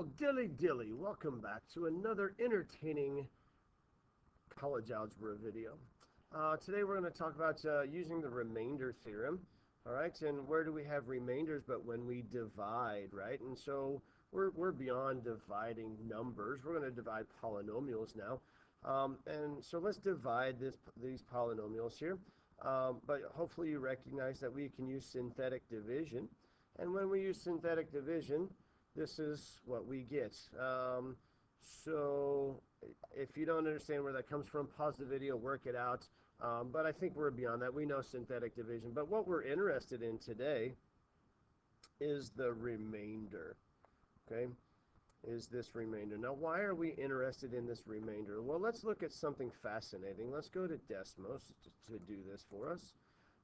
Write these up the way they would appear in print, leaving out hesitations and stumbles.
Well, dilly, welcome back to another entertaining college algebra video. Today we're going to talk about using the remainder theorem. All right, and where do we have remainders but when we divide, right? And so we're beyond dividing numbers. We're going to divide polynomials now. And so let's divide these polynomials here. But hopefully you recognize that we can use synthetic division. And when we use synthetic division, this is what we get. So if you don't understand where that comes from, pause the video, work it out. But I think we're beyond that. We know synthetic division. But what we're interested in today is the remainder. Okay? Is this remainder. Now, why are we interested in this remainder? Well, let's look at something fascinating. Let's go to Desmos to do this for us.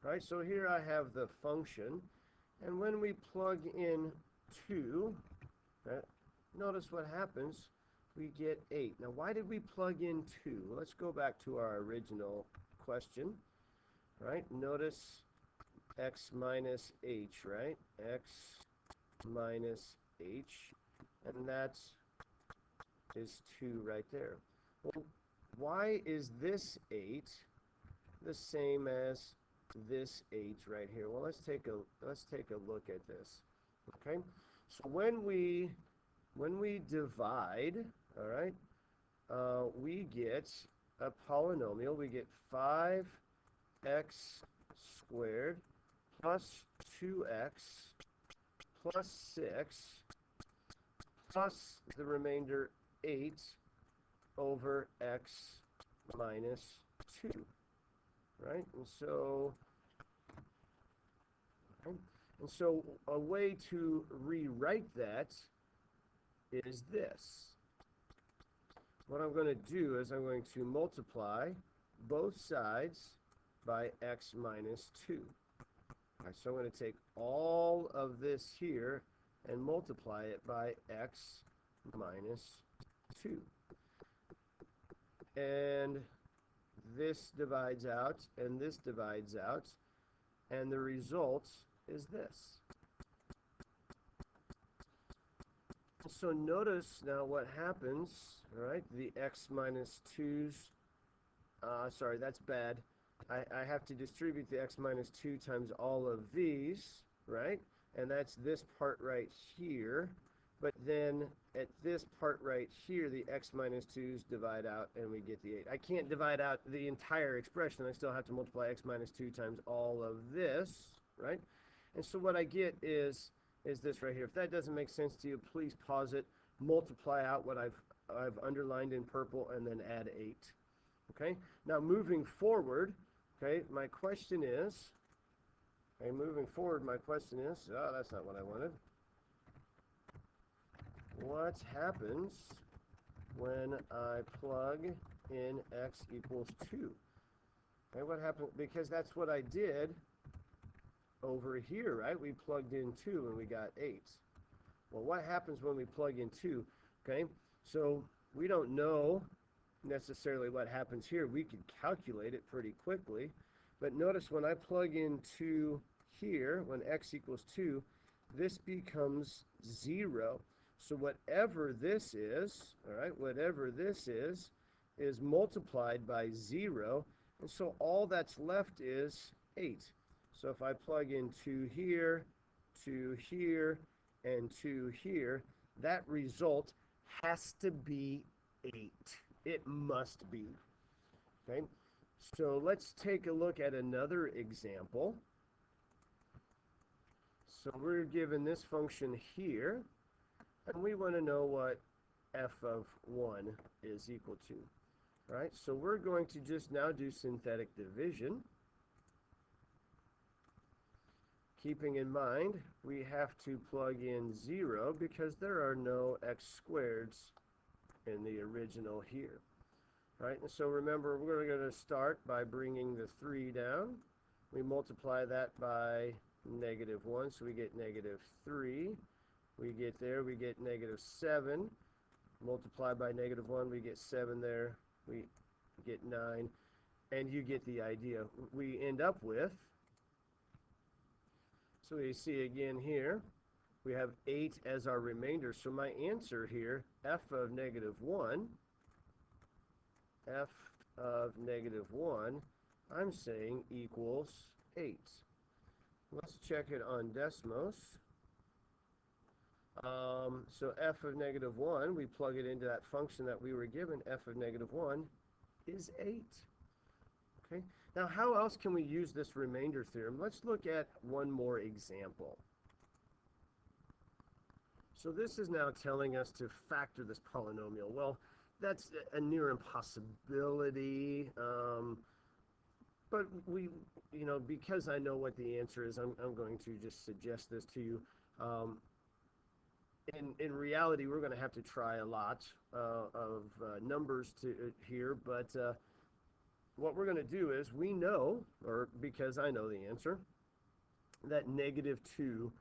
All right, so here I have the function. And when we plug in 2, right, notice what happens. We get 8. Now, why did we plug in 2? Let's go back to our original question. Right? Notice x minus h, right? X minus h. And that is 2 right there. Well, why is this 8 the same as this 8 right here? Well, let's take a look at this. Okay? So when we divide, all right, we get a polynomial. We get 5x squared plus 2x plus 6 plus the remainder 8 over x minus 2, right? And so a way to rewrite that is this. What I'm going to do is I'm going to multiply both sides by x minus 2. All right, so I'm going to take all of this here and multiply it by x minus 2. And this divides out, and this divides out, and the result is this. So notice now what happens, all right, the x minus 2's, sorry, that's bad. I have to distribute the x minus 2 times all of these, right? And that's this part right here. But then at this part right here, the x minus 2's divide out and we get the 8. I can't divide out the entire expression. I still have to multiply x minus 2 times all of this, right? And so what I get is this right here. If that doesn't make sense to you, please pause it, multiply out what I've underlined in purple, and then add 8. Okay? Now moving forward, okay, my question is, oh, that's not what I wanted. What happens when I plug in x equals 2? Okay, what happened? Because that's what I did over here, right? We plugged in 2 and we got 8. Well, what happens when we plug in 2? Okay, so we don't know necessarily what happens here. We could calculate it pretty quickly. But notice when I plug in 2 here, when x equals 2, this becomes 0. So whatever this is, all right, whatever this is multiplied by 0. And so all that's left is 8. So if I plug in 2 here, 2 here, and 2 here, that result has to be 8. It must be. Okay? So let's take a look at another example. So we're given this function here, and we want to know what f of 1 is equal to. All right? So we're going to just now do synthetic division. Keeping in mind, we have to plug in 0 because there are no x squareds in the original here. Right? And so remember, we're going to start by bringing the 3 down. We multiply that by -1, so we get -3. We get there, we get -7. Multiply by -1, we get 7 there. We get 9. And you get the idea. We end up with, so we see again here, We have 8 as our remainder. So my answer here, f of negative 1, f of negative 1, I'm saying equals 8. Let's check it on Desmos. So f of negative 1, we plug it into that function that we were given. F of negative 1 is 8. Okay. Now, how else can we use this remainder theorem? Let's look at one more example. So this is now telling us to factor this polynomial. Well, that's a near impossibility. But because I know what the answer is, I'm going to just suggest this to you. In reality, we're going to have to try a lot of numbers here, but what we're going to do is we know, or because I know the answer, that negative 2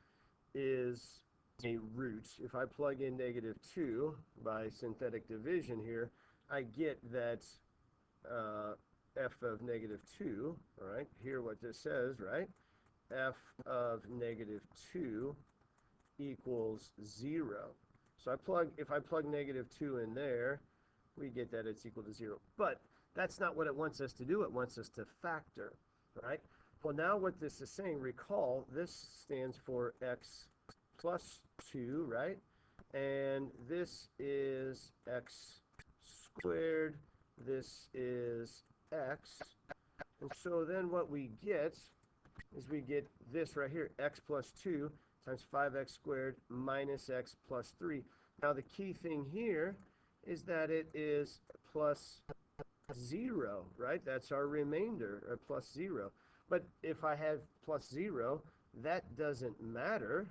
is a root. If I plug in negative 2 by synthetic division here, I get that f of negative 2, all right, here what this says, right, f of negative 2 equals 0. So if I plug negative 2 in there, we get that it's equal to 0. But that's not what it wants us to do. It wants us to factor, right? Well, now what this is saying, recall, this stands for x plus 2, right? And this is x squared. This is x. And so then what we get is we get this right here, x plus 2 times 5x squared minus x plus 3. Now the key thing here is that it is plus 0, right? That's our remainder, or plus 0. But if I have plus 0, that doesn't matter.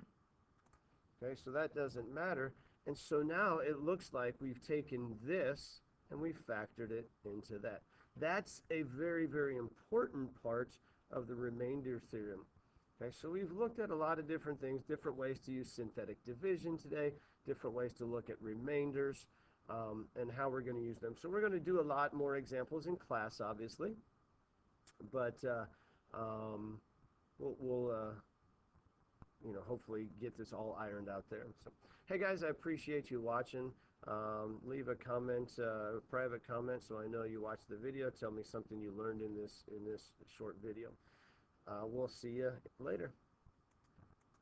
Okay, so that doesn't matter. And so now it looks like we've taken this and we factored it into that. That's a very, very important part of the remainder theorem. Okay, so we've looked at a lot of different things, different ways to use synthetic division today, different ways to look at remainders, and how we're going to use them. So we're going to do a lot more examples in class, obviously, but we'll hopefully get this all ironed out there. So, hey guys, I appreciate you watching. Leave a comment, private comment, so I know you watched the video. Tell me something you learned in this short video. We'll see you later.